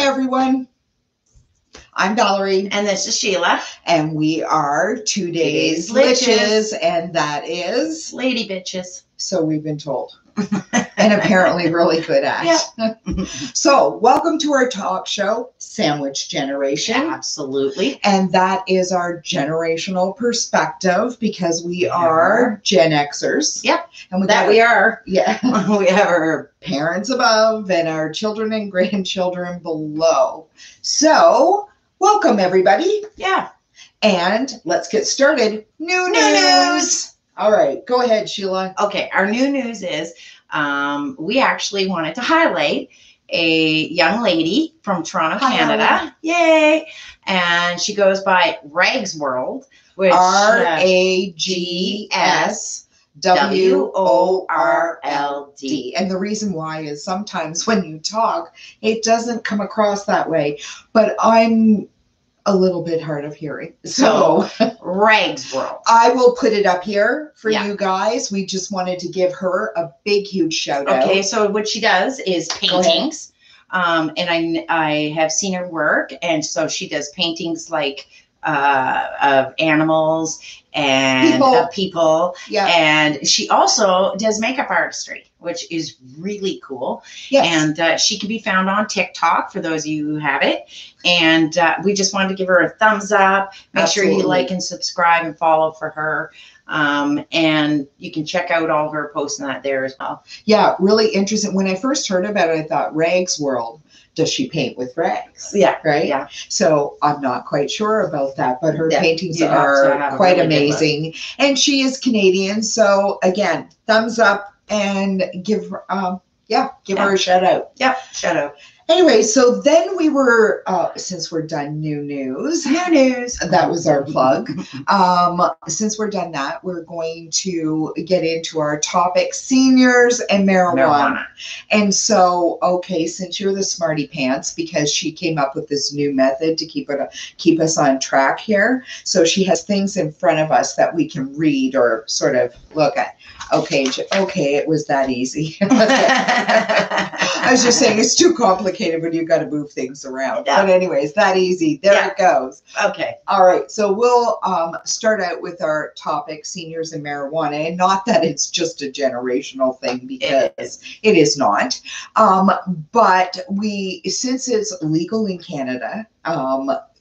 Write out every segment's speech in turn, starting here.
everyone. I'm Valerie. And this is Sheila. And we are Today's Litches. And that is... Lady Bitches. So we've been told. And apparently really good at. Yeah. So welcome to our talk show, Sandwich Generation. Yeah, absolutely. And that is our generational perspective because we are Gen Xers. Yep. And we are. Yeah. We have our parents above and our children and grandchildren below. So welcome, everybody. Yeah. And let's get started. New news. All right. Go ahead, Sheila. Okay. Our new news is we actually wanted to highlight a young lady from Toronto, Canada. Yay. And she goes by RagsWorld, which RagsWorld. And the reason why is sometimes when you talk, it doesn't come across that way. But I'm a little bit hard of hearing. So RagsWorld. I will put it up here for you guys. We just wanted to give her a big, huge shout out. Okay, so what she does is paintings. And I have seen her work. And so she does paintings like of animals and people. Yeah. And she also does makeup artistry, which is really cool. Yes. And she can be found on TikTok for those of you who have it. And we just wanted to give her a thumbs up. Make sure you like and subscribe and follow for her. And you can check out all her posts and that there as well. Yeah, really interesting. When I first heard about it, I thought RagsWorld. Does she paint with rags? Yeah. Right? Yeah. So I'm not quite sure about that, but her paintings are quite amazing. And she is Canadian. So again, thumbs up and give her a shout out. Yep. Shout out. Anyway, so then we were, since we're done new news, that was our plug. Since we're done that, we're going to get into our topic, seniors and marijuana. And so, okay, since you're the smarty pants, because she came up with this new method to keep us on track here. So she has things in front of us that we can read or sort of look at. Okay, it was that easy. I was just saying it's too complicated when you've got to move things around. Yeah. But anyways, that easy. There it goes. Okay. All right. So we'll start out with our topic, seniors and marijuana. And not that it's just a generational thing, because it is not. But since it's legal in Canada,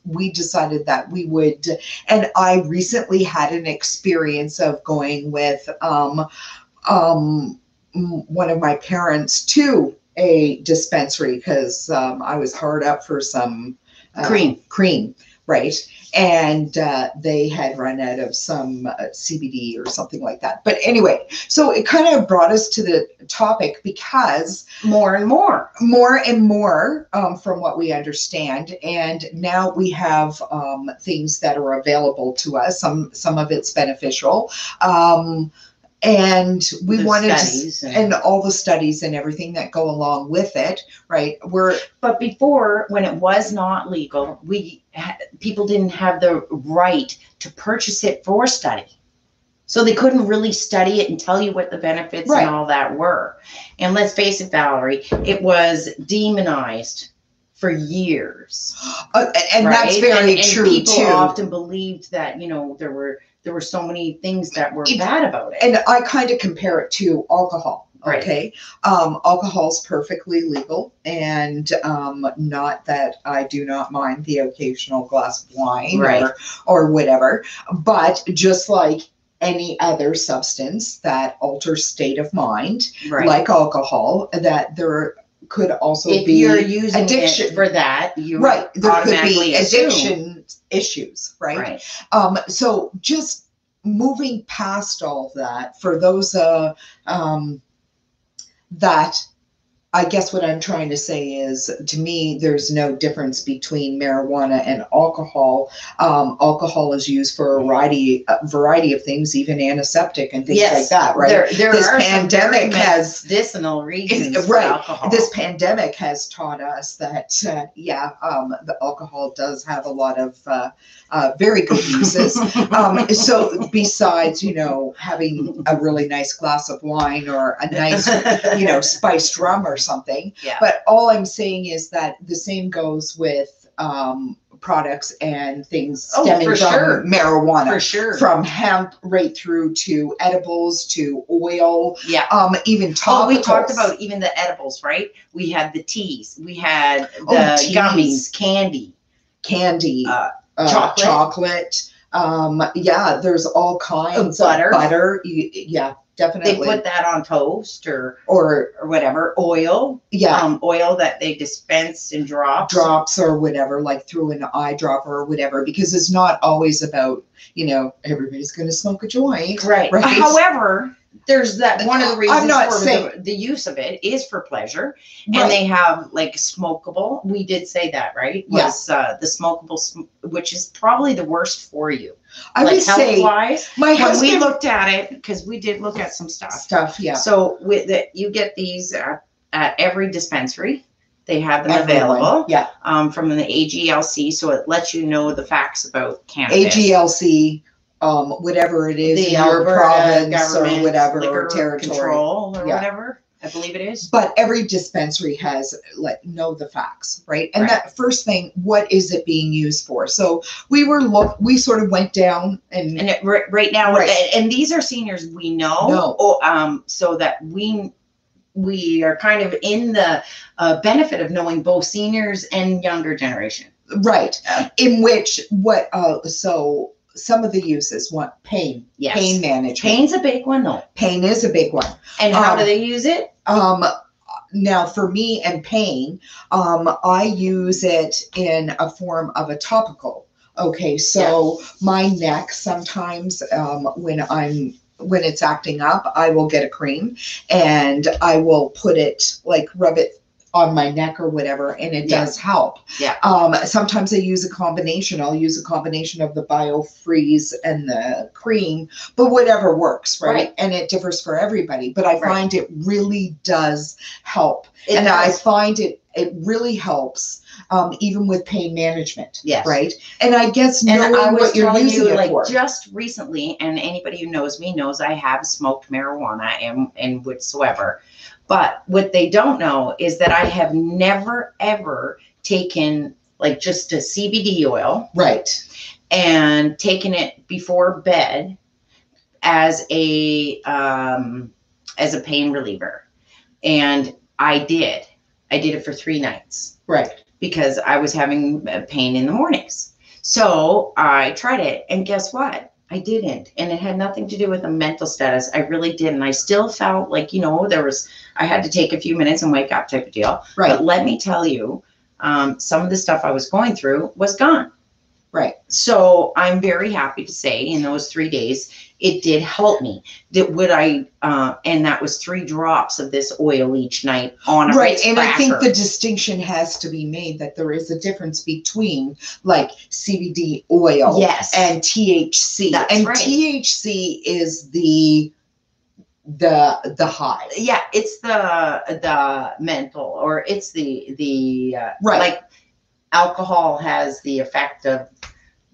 we decided that we would, and I recently had an experience of going with one of my parents to a dispensary because I was hard up for some cream, right? And they had run out of some CBD or something like that. But anyway, so it kind of brought us to the topic because more and more from what we understand. And now we have things that are available to us. Some of it's beneficial. And we wanted to, and all the studies and everything that go along with it, right? But before, when it was not legal, people didn't have the right to purchase it for study. So they couldn't really study it and tell you what the benefits and all that were. And let's face it, Valerie, it was demonized for years. And that's very true too. People often believed that, there were so many things that were bad about it. And I kind of compare it to alcohol. Okay. Alcohol's perfectly legal, and not that I do not mind the occasional glass of wine or whatever, but just like any other substance that alters state of mind, like alcohol, that there could also be you're using addiction it for that. There could be addiction issues, right? So just moving past all of that, for those that I guess what I'm trying to say is, to me, there's no difference between marijuana and alcohol. Alcohol is used for a variety of things, even antiseptic and things like that, right? This pandemic has medicinal reasons for alcohol. This pandemic has taught us that, the alcohol does have a lot of very good uses. So besides, having a really nice glass of wine or a nice, spiced rum or something. Yeah. But all I'm saying is that the same goes with products and things stemming from marijuana. For sure. From hemp right through to edibles to oil. Yeah. Even topicals. Oh, we talked about even the edibles, right? We had the teas. We had the gummies, candy. Chocolate. Yeah, there's all kinds of butter. Yeah, definitely. They put that on toast or whatever. Oil. Yeah. Oil that they dispense in drops or whatever, like through an eyedropper or whatever, because it's not always about, everybody's going to smoke a joint. Right. However, there's that one of the reasons for the use of it is for pleasure. Right. And they have like smokable. We did say that, right? Yes. The smokable, which is probably the worst for you. I would say health-wise, when we looked at it, because we did look at some stuff. Yeah. So you get these at every dispensary. They have them available. Yeah. From the AGLC, so it lets you know the facts about cannabis. AGLC. Whatever it is, the in your province or whatever, or territory control or whatever, I believe it is. But every dispensary has know the facts, right? And that first thing, what is it being used for? So we sort of went down and right now, and these are seniors we know. So that we are kind of in the benefit of knowing both seniors and younger generation, right? In which so. Some of the uses pain. Yes. Pain management. Pain's a big one, though. Pain is a big one. And how do they use it? Now, for me and pain, I use it in a form of a topical. Okay, so my neck sometimes when it's acting up, I will get a cream and I will put it rub it on my neck or whatever, and it does help. Yeah. Sometimes I use a combination. I'll use a combination of the BioFreeze and the cream, but whatever works, right? And it differs for everybody. But I find it really does help. I find it really helps even with pain management. Yes. Right. And I guess knowing what you're using it for. Just recently, and anybody who knows me knows I have smoked marijuana and whatsoever. But what they don't know is that I have never, ever taken just a CBD oil. Right. And taken it before bed as a pain reliever. And I did it for 3 nights. Right. Because I was having pain in the mornings. So I tried it, and guess what? I didn't. And it had nothing to do with the mental status. I really didn't. I still felt like, I had to take a few minutes and wake up type of deal. Right. But let me tell you, some of the stuff I was going through was gone. Right. So I'm very happy to say in those 3 days, it did help me. And that was 3 drops of this oil each night on a right. And I think the distinction has to be made that there is a difference between CBD oil and THC. That's right. THC is the high. Yeah, it's the mental, or it's the right. Alcohol has the effect of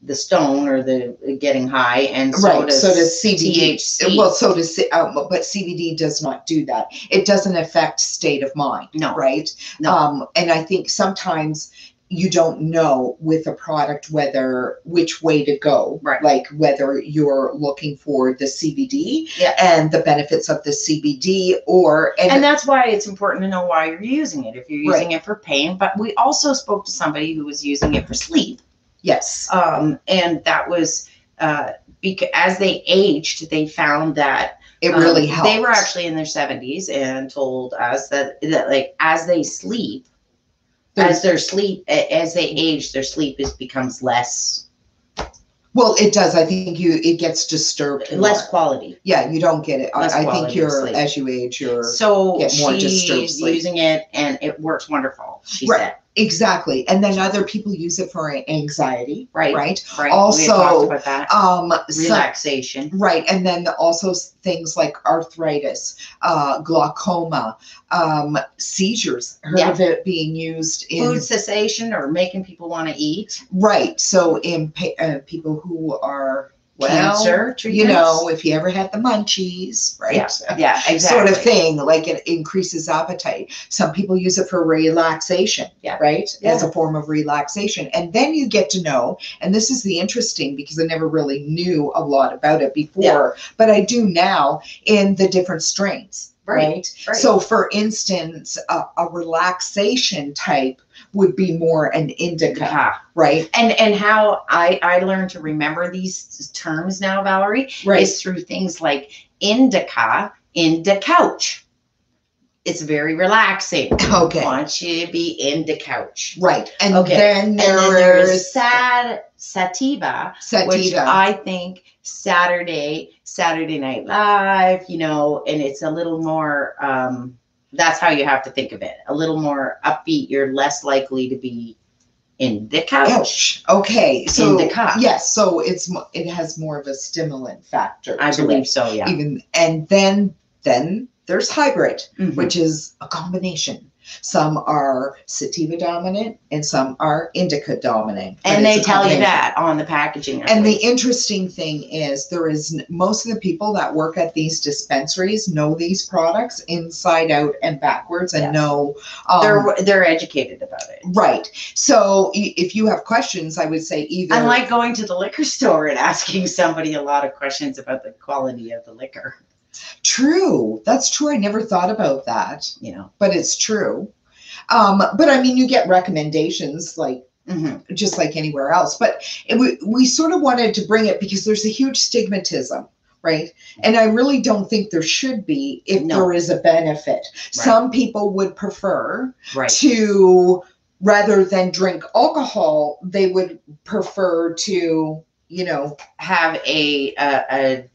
the stone or the getting high, and so does CBD. THC. Well, so does but CBD does not do that. It doesn't affect state of mind. No. Right. No. And I think sometimes you don't know with a product which way to go. Right. Whether you're looking for the CBD yeah. and the benefits of the CBD and that's why it's important to know why you're using it. If you're using it for pain, but we also spoke to somebody who was using it for sleep. Yes. And that was because as they aged, they found that it really helped. They were actually in their 70s and told us that as they sleep, as they age, their sleep becomes less. Well, it does. I think it gets disturbed. Less quality. Yeah, you don't get it. I think as you age, get more disturbed sleep. Using it, and it works wonderful. She said. Exactly. And then other people use it for anxiety. Right. Also, we talked about that. Relaxation. Right. And then also things like arthritis, glaucoma, seizures. Heard of it being used in food cessation or making people want to eat. Right. So in people who are cancer you treatments. know, if you ever had the munchies, right? Yeah, exactly. Sort of thing, like it increases appetite. Some people use it for relaxation, right? As a form of relaxation. And then you get to know, and this is the interesting, because I never really knew a lot about it before, but I do now, in the different strains. Right. So for instance, a relaxation type would be more an indica, right? And how I learned to remember these terms now, Valerie, is through things like indica couch. It's very relaxing. Okay. I want you to be in the couch. Right. And then there's sativa, which I think Saturday Night Live, you know, and it's a little more, that's how you have to think of it. A little more upbeat. You're less likely to be in the couch. Okay. So indica. Yes. So it has more of a stimulant factor. I believe so. Yeah. And then there's hybrid, which is a combination. Some are sativa dominant and some are indica dominant. And they tell you that on the packaging. And the interesting thing is most of the people that work at these dispensaries know these products inside out and backwards and know. They're educated about it. Right. So if you have questions, I would say either. Unlike going to the liquor store and asking somebody a lot of questions about the quality of the liquor. True. That's true. I never thought about that. You know, but it's true. But I mean, you get recommendations like just like anywhere else. But we sort of wanted to bring it because there's a huge stigmatism, right? And I really don't think there should be if there is a benefit. Right. Some people would prefer to, rather than drink alcohol, they would prefer to, you know, have a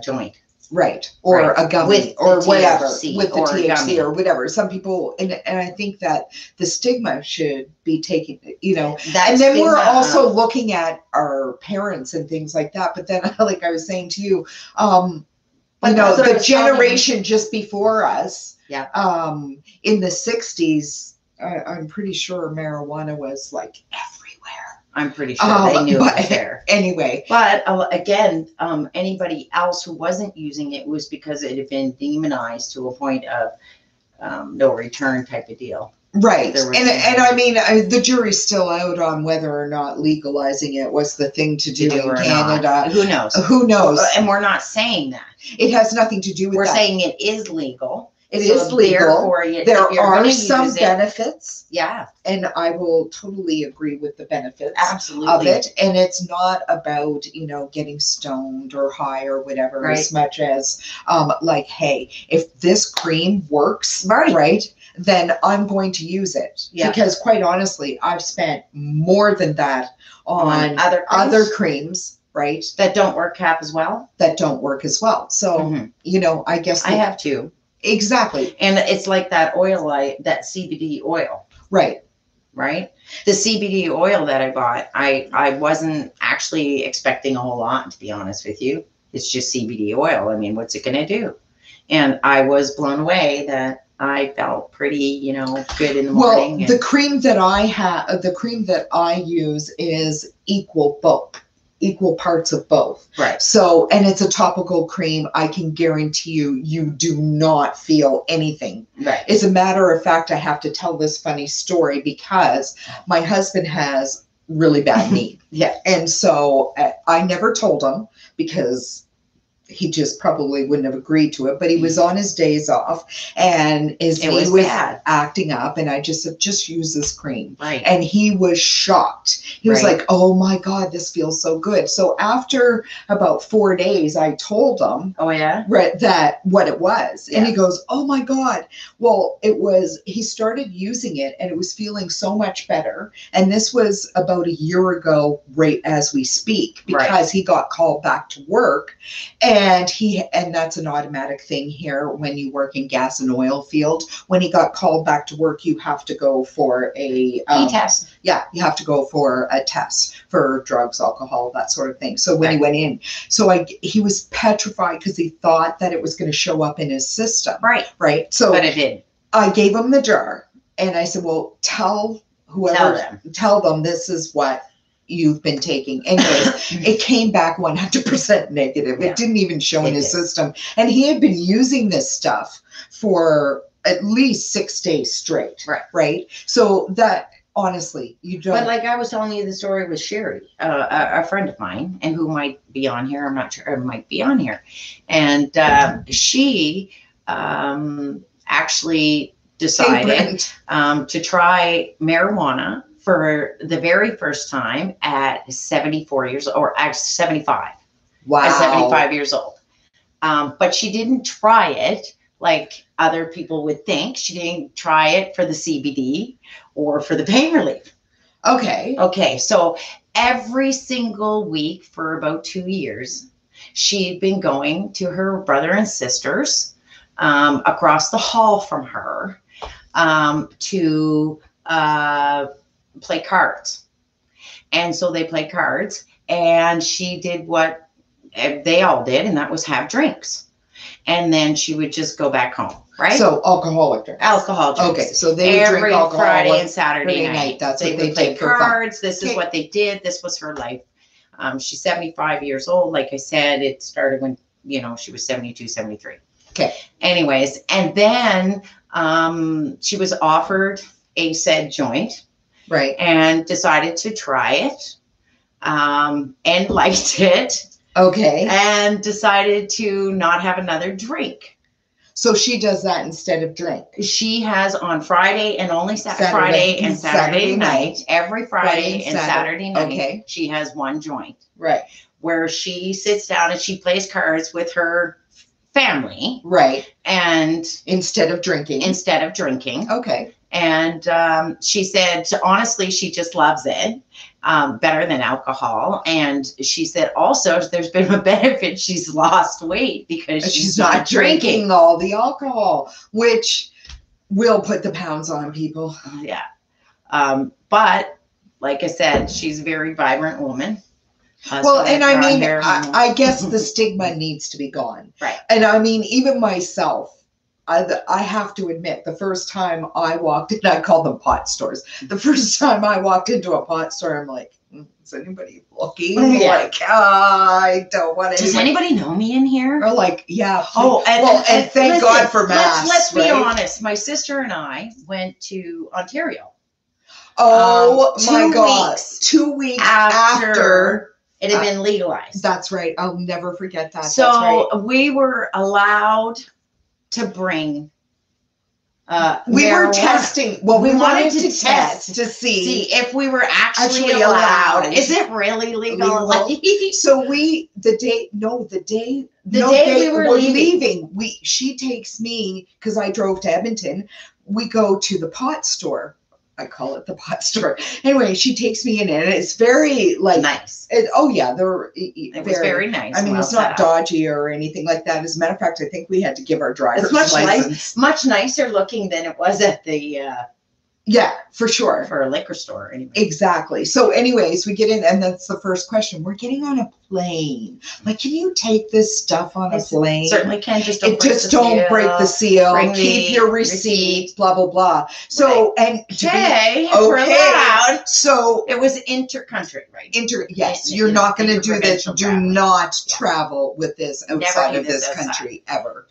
joint. Right. Or a gummy with or whatever THC, with the THC or whatever. Some people, and I think that the stigma should be taken, you know, and then we're also looking at our parents and things like that. But then, like I was saying to you, you know, the generation just before us, in the 60s, I'm pretty sure marijuana was like everywhere. I'm pretty sure they knew it was there. Anyway. But again, anybody else who wasn't using it was because it had been demonized to a point of no return type of deal. Right. And I mean, the jury's still out on whether or not legalizing it was the thing to do in Canada. Not. Who knows? Who knows? And we're not saying that. It has nothing to do with that. We're saying it is legal. It is legal. There are some benefits. Yeah. And I will totally agree with the benefits absolutely of it. And it's not about, you know, getting stoned or high or whatever as much as like, hey, if this cream works, right, then I'm going to use it. Yeah. Because quite honestly, I've spent more than that on other creams. Right. That don't work as well. So, you know, I guess I have two. Exactly. And it's like that oil, that CBD oil. Right. Right. The CBD oil that I bought, I wasn't actually expecting a whole lot, to be honest with you. It's just CBD oil. I mean, what's it going to do? And I was blown away that I felt pretty, you know, good in the morning. Well, the cream that I use is equal parts of both. Right. So, and it's a topical cream. I can guarantee you do not feel anything. Right. As a matter of fact, I have to tell this funny story because my husband has really bad knee. Yeah. And so I never told him because he just probably wouldn't have agreed to it, but he was on his days off and his knee was acting up, and I just said, just use this cream. Right. And he was shocked. He was like, oh my God, this feels so good. So after about 4 days, I told him that what it was. And he goes, oh my God. Well, he started using it and it was feeling so much better. And this was about a year ago, right as we speak, because he got called back to work. And that's an automatic thing here when you work in gas and oil field. When he got called back to work, you have to go for a test. Yeah, you have to go for a test for drugs, alcohol, that sort of thing. So when he went in, he was petrified because he thought that it was going to show up in his system. Right. So but it did. I gave him the jar and I said, well, tell them this is what you've been taking. Anyways, it came back 100% negative. Yeah. It didn't even show in his system. And he had been using this stuff for at least 6 days straight. Right. So that, honestly, you don't. But like I was telling you the story with Sherry, a friend of mine, and who might be on here. I'm not sure. Or might be on here. And she actually decided to try marijuana for the very first time at 74 years old, or at 75. Wow. At 75 years old. But she didn't try it like other people would think. She didn't try it for the CBD or for the pain relief. Okay. Okay. So every single week for about 2 years, she'd been going to her brother and sisters across the hall from her to play cards. And so they played cards, and she did what they all did, and that was have drinks. And then she would just go back home, right? So alcoholic drinks. Alcohol drinks. Okay, so they would drink every alcohol Friday and Saturday night. That's they what they would play did for fun. cards. This is what they did. This was her life. She's 75 years old. Like I said, it started when, she was 72, 73. Okay. Anyways, and then she was offered a said joint. Right. And decided to try it and liked it. Okay. And decided to not have another drink. So she does that instead of drink. She has on Friday and only Friday and Saturday night. Every Friday and Saturday night. Okay. She has one joint. Right. Where she sits down and she plays cards with her family. Right. And instead of drinking. Okay. And she said, honestly, she just loves it better than alcohol. And she said also there's been a benefit. She's lost weight because she's not drinking all the alcohol, which will put the pounds on people. Yeah. But like I said, she's a very vibrant woman. Well, and I mean, I guess the stigma needs to be gone. Right. And I mean, even myself, I have to admit, the first time I walked in, I call them pot stores. The first time I walked into a pot store, I'm like, is anybody looking? Yeah. Like, I don't want to. Does anybody know me in here? Or like, yeah. Oh, and thank God for masks. Let's be honest. My sister and I went to Ontario. Oh my God. Weeks 2 weeks after it had been legalized. That's right. I'll never forget that. So that's right. We were allowed to bring we marijuana. were testing. Well, we wanted to test to see if we were actually allowed. Is it really legal? So the day we were leaving, she takes me, because I drove to Edmonton. We go to the pot store. I call it the pot store. Anyway, she takes me in, and it's very nice. It was very nice. I mean, it's not dodgy or anything like that. As a matter of fact, I think we had to give our driver's license. Much nicer looking than it was at the yeah, for sure. For a liquor store, anyway. Exactly. So anyways, we get in, and that's the first question. We're getting on a plane. Like, can you take this stuff on a plane? Certainly can. Just don't break the seal. Keep your receipt. Blah blah blah. So and we're allowed. So it was intercountry, right? Yes, you're not going to do this. Do not travel with this outside of this country ever.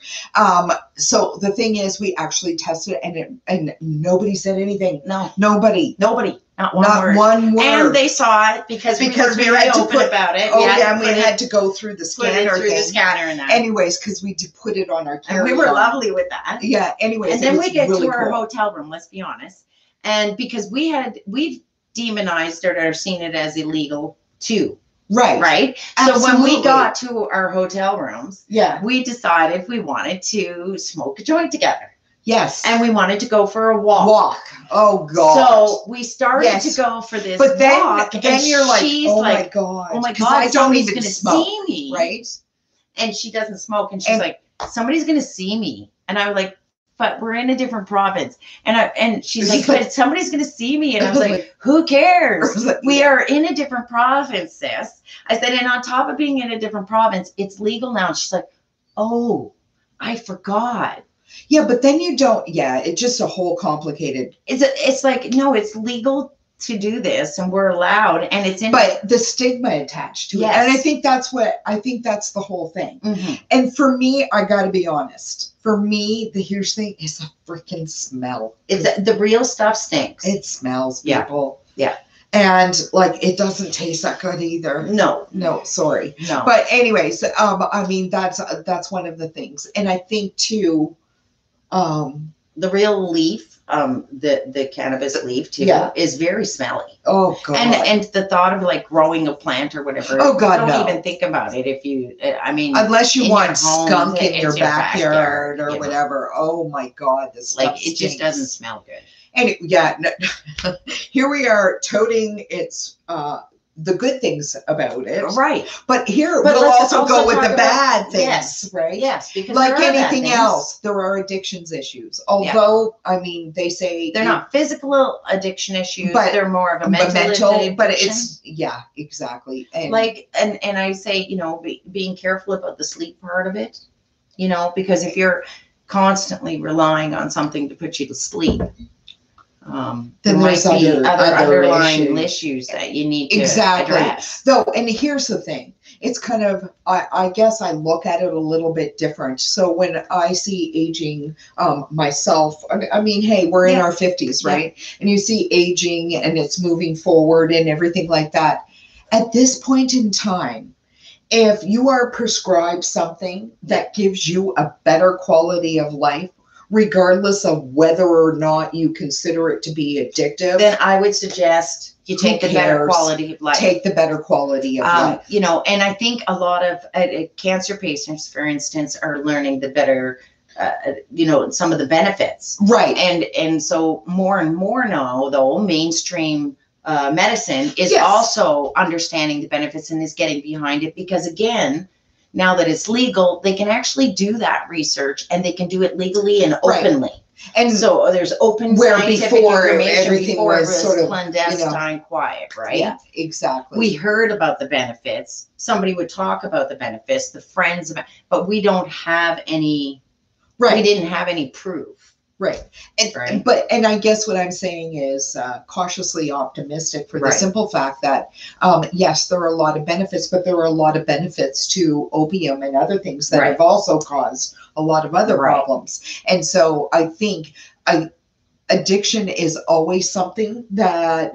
So the thing is, we actually tested it, and nobody said anything. No, nobody. Not one word. And they saw it because we were very open about it. And we had to go through the scanner. And that. Anyways, because we did put it on our carry-on. And we were lovely with that. Yeah. Anyways, and then we get to our hotel room. Let's be honest. And because we've demonized it or seen it as illegal too. Right. Absolutely. So when we got to our hotel rooms, we decided we wanted to smoke a joint together. Yes. And we wanted to go for a walk. Oh, God. So we started to go for this walk. But then you're like, oh, my God. Oh, my God. I don't even going to smoke. See me. Right. And she doesn't smoke. And she's like, somebody's going to see me. And I was like, but we're in a different province. And she's like, but somebody's going to see me. And I was like, who cares? We are in a different province, sis. I said, and on top of being in a different province, it's legal now. And she's like, oh, I forgot. Yeah, but then you don't. Yeah, it's just a whole complicated. It's like, no, it's legal to do this, and we're allowed, and it's in. But the stigma attached to it, and I think that's the whole thing. Mm-hmm. And for me, I got to be honest. For me, the huge thing is a freaking smell. The real stuff stinks. It smells, people. Yeah. And like, it doesn't taste that good either. No, sorry. No. But anyways, I mean, that's one of the things. And I think too, the real leaf, the cannabis leaf too, is very smelly. Oh God. And the thought of like growing a plant or whatever. Oh God, don't even think about it. If you, I mean, unless you want home, skunk in your backyard or you know. whatever. Oh my God, this like stuff it stinks. just doesn't smell good. And here we are toting its the good things about it, right? But we'll also go with the bad things, yes, right? Yes, because like anything else, there are addictions issues. Although, I mean, they say they're not physical addiction issues, but they're more of a mental addiction. But it's exactly. And and I say, you know, being careful about the sleep part of it, you know, because if you're constantly relying on something to put you to sleep. Then there there's might be other underlying issues that you need to address. Though, and here's the thing. It's kind of, I guess I look at it a little bit different. So when I see aging myself, I mean, hey, we're in our 50s, right? And you see aging and it's moving forward and everything like that. At this point in time, if you are prescribed something that gives you a better quality of life, regardless of whether or not you consider it to be addictive, then I would suggest you take the better quality of life. Take the better quality of life. You know, and I think a lot of cancer patients, for instance, are learning the better, you know, some of the benefits. Right. And so more and more now, though, mainstream medicine is also understanding the benefits and is getting behind it because, again, now that it's legal, they can actually do that research and they can do it legally and openly. Right. And so there's open scientific information before it was sort of clandestine, quiet, right? Yeah, exactly. We heard about the benefits. Somebody would talk about the benefits, the friends, but we don't have any, we didn't have any proof. Right. And I guess what I'm saying is cautiously optimistic for the simple fact that, yes, there are a lot of benefits, but there are a lot of benefits to opium and other things that have also caused a lot of other problems. And so I think addiction is always something that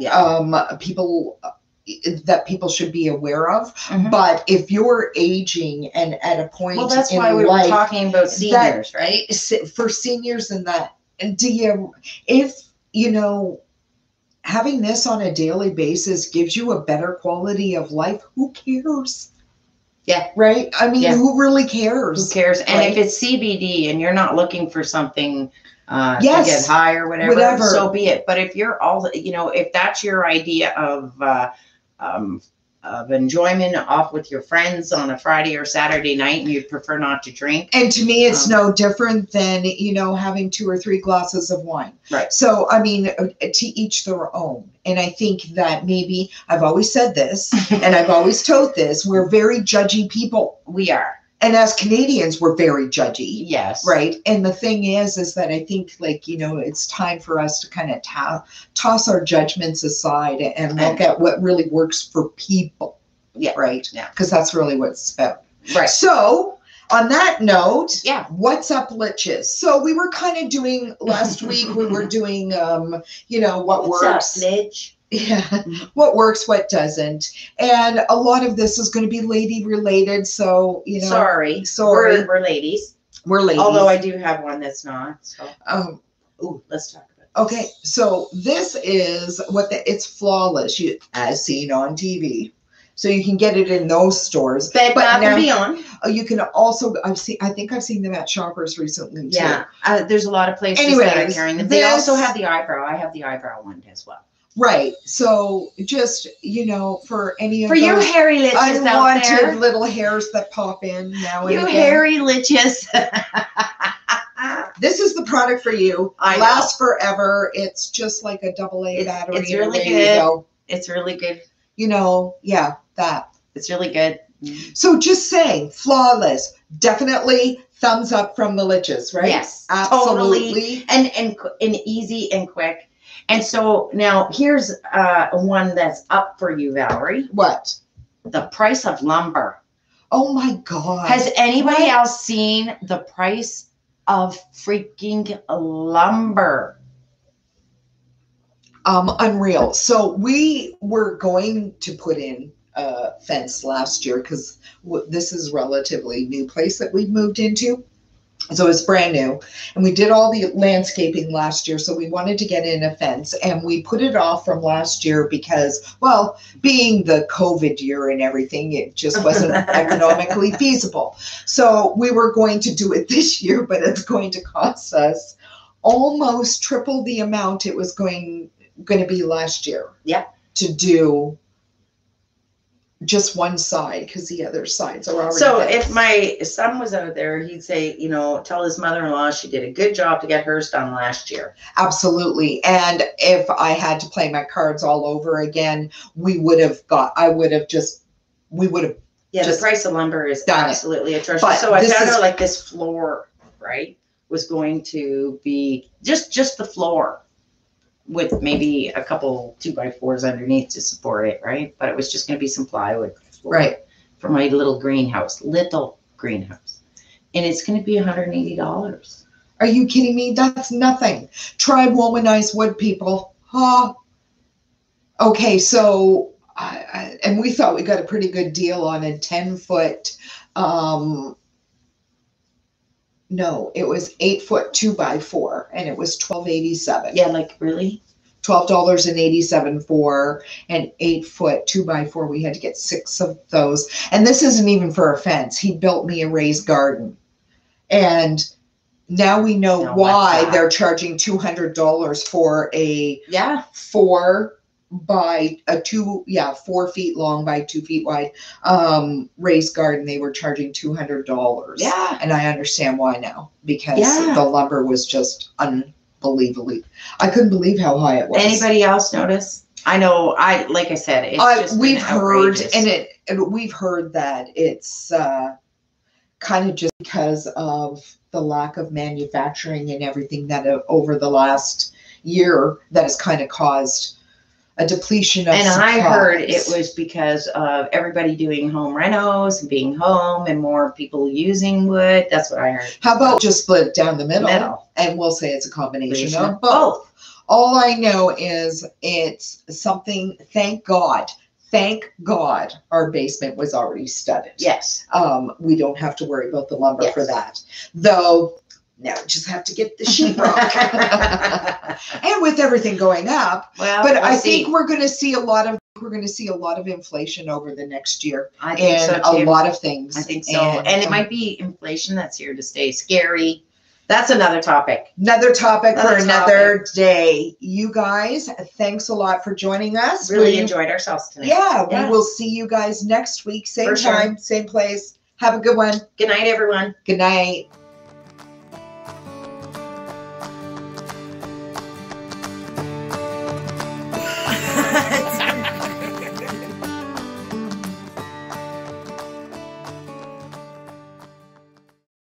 people should be aware of. Mm-hmm. But if you're aging and at a point, well, that's why we were talking about seniors, right? For seniors and that, if you know, having this on a daily basis gives you a better quality of life, who cares? Yeah. Right. I mean, who really cares? Who cares? And if it's CBD and you're not looking for something to get high or whatever, so be it. But if you're if that's your idea of enjoyment off with your friends on a Friday or Saturday night and you'd prefer not to drink. And to me, it's no different than, having 2 or 3 glasses of wine. Right. So, I mean, to each their own. And I think that maybe I've always said this and I've always told this, we're very judgy people. We are. And as Canadians, we're very judgy. Yes. Right. And the thing is that I think it's time for us to kind of toss our judgments aside and look at what really works for people. Yeah. Right. Yeah. Because that's really what it's about. Right. So on that note, what's up, Litches? So we were kind of doing last week, we were doing, what works. What's up, Litch? Yeah, what works, what doesn't. And a lot of this is going to be lady related. So, Sorry. We're ladies. We're ladies. Although I do have one that's not. So. Let's talk about it. Okay. So this is it's flawless, as seen on TV. So you can get it in those stores. Bed Bath & Beyond. You can also, I think I've seen them at Shoppers recently too. Yeah. There's a lot of places that are carrying them. They also have the eyebrow. I have the eyebrow one as well. Right. So just, for any of for your hairy Litches unwanted out there. Little hairs that pop in now and you again. Hairy Litches. This is the product for you. I Lasts forever. It's just like a AA battery. It's really good. It's really good. That. It's really good. So just saying, flawless. Definitely thumbs up from the Litches, right? Yes. Absolutely. Totally. And easy and quick. And so now here's one that's up for you, Valerie. What? The price of lumber. Oh my God. Has anybody else seen the price of freaking lumber? Unreal. So we were going to put in a fence last year because this is a relatively new place that we've moved into. So it's brand new, and we did all the landscaping last year. So we wanted to get in a fence, and we put it off from last year because, well, being the COVID year and everything, it just wasn't economically feasible. So we were going to do it this year, but it's going to cost us almost triple the amount it was going to be last year. Yeah. To do just one side, because the other sides are already So built. if my son was out there, he'd say, you know, tell his mother-in-law she did a good job to get hers done last year. Absolutely. And if I had to play my cards all over again, we would have. Yeah, the price of lumber is absolutely atrocious. But so I found out like this floor, right, was going to be just the floor with maybe a couple 2x4s underneath to support it, right? But it was just going to be some plywood, right, for my little greenhouse. And it's going to be $180. Are you kidding me? That's nothing. Try womanized wood, people. Huh? Okay, so and we thought we got a pretty good deal on a 10-foot. No, it was 8-foot 2x4, and it was $12.87. Yeah, like really? $12.87 for an 8-foot 2x4. We had to get 6 of those, and this isn't even for a fence. He built me a raised garden, and now we know why they're charging $200 for a 4 feet long by 2 feet wide raised garden. They were charging $200. Yeah. And I understand why now, because the lumber was just unbelievably. I couldn't believe how high it was. Anybody else notice? I know. Like I said, it's just we've heard, outrageous. and we've heard that it's kind of just because of the lack of manufacturing and everything that over the last year that has kind of caused a depletion of supplies. I heard it was because of everybody doing home renos and being home and more people using wood. That's what I heard. How about just split it down the middle? And we'll say it's a combination of both. All I know is it's something, thank God, our basement was already studded. Yes. We don't have to worry about the lumber for that. Though, now we just have to get the sheetrock. And with everything going up, but I think we're going to see a lot of inflation over the next year. I think so too. A lot of things. I think so. And it might be inflation that's here to stay. Scary. That's another topic. Another topic for another day. You guys, thanks a lot for joining us. Really enjoyed ourselves tonight. Yeah, we will see you guys next week. Same time, same place. Have a good one. Good night, everyone. Good night.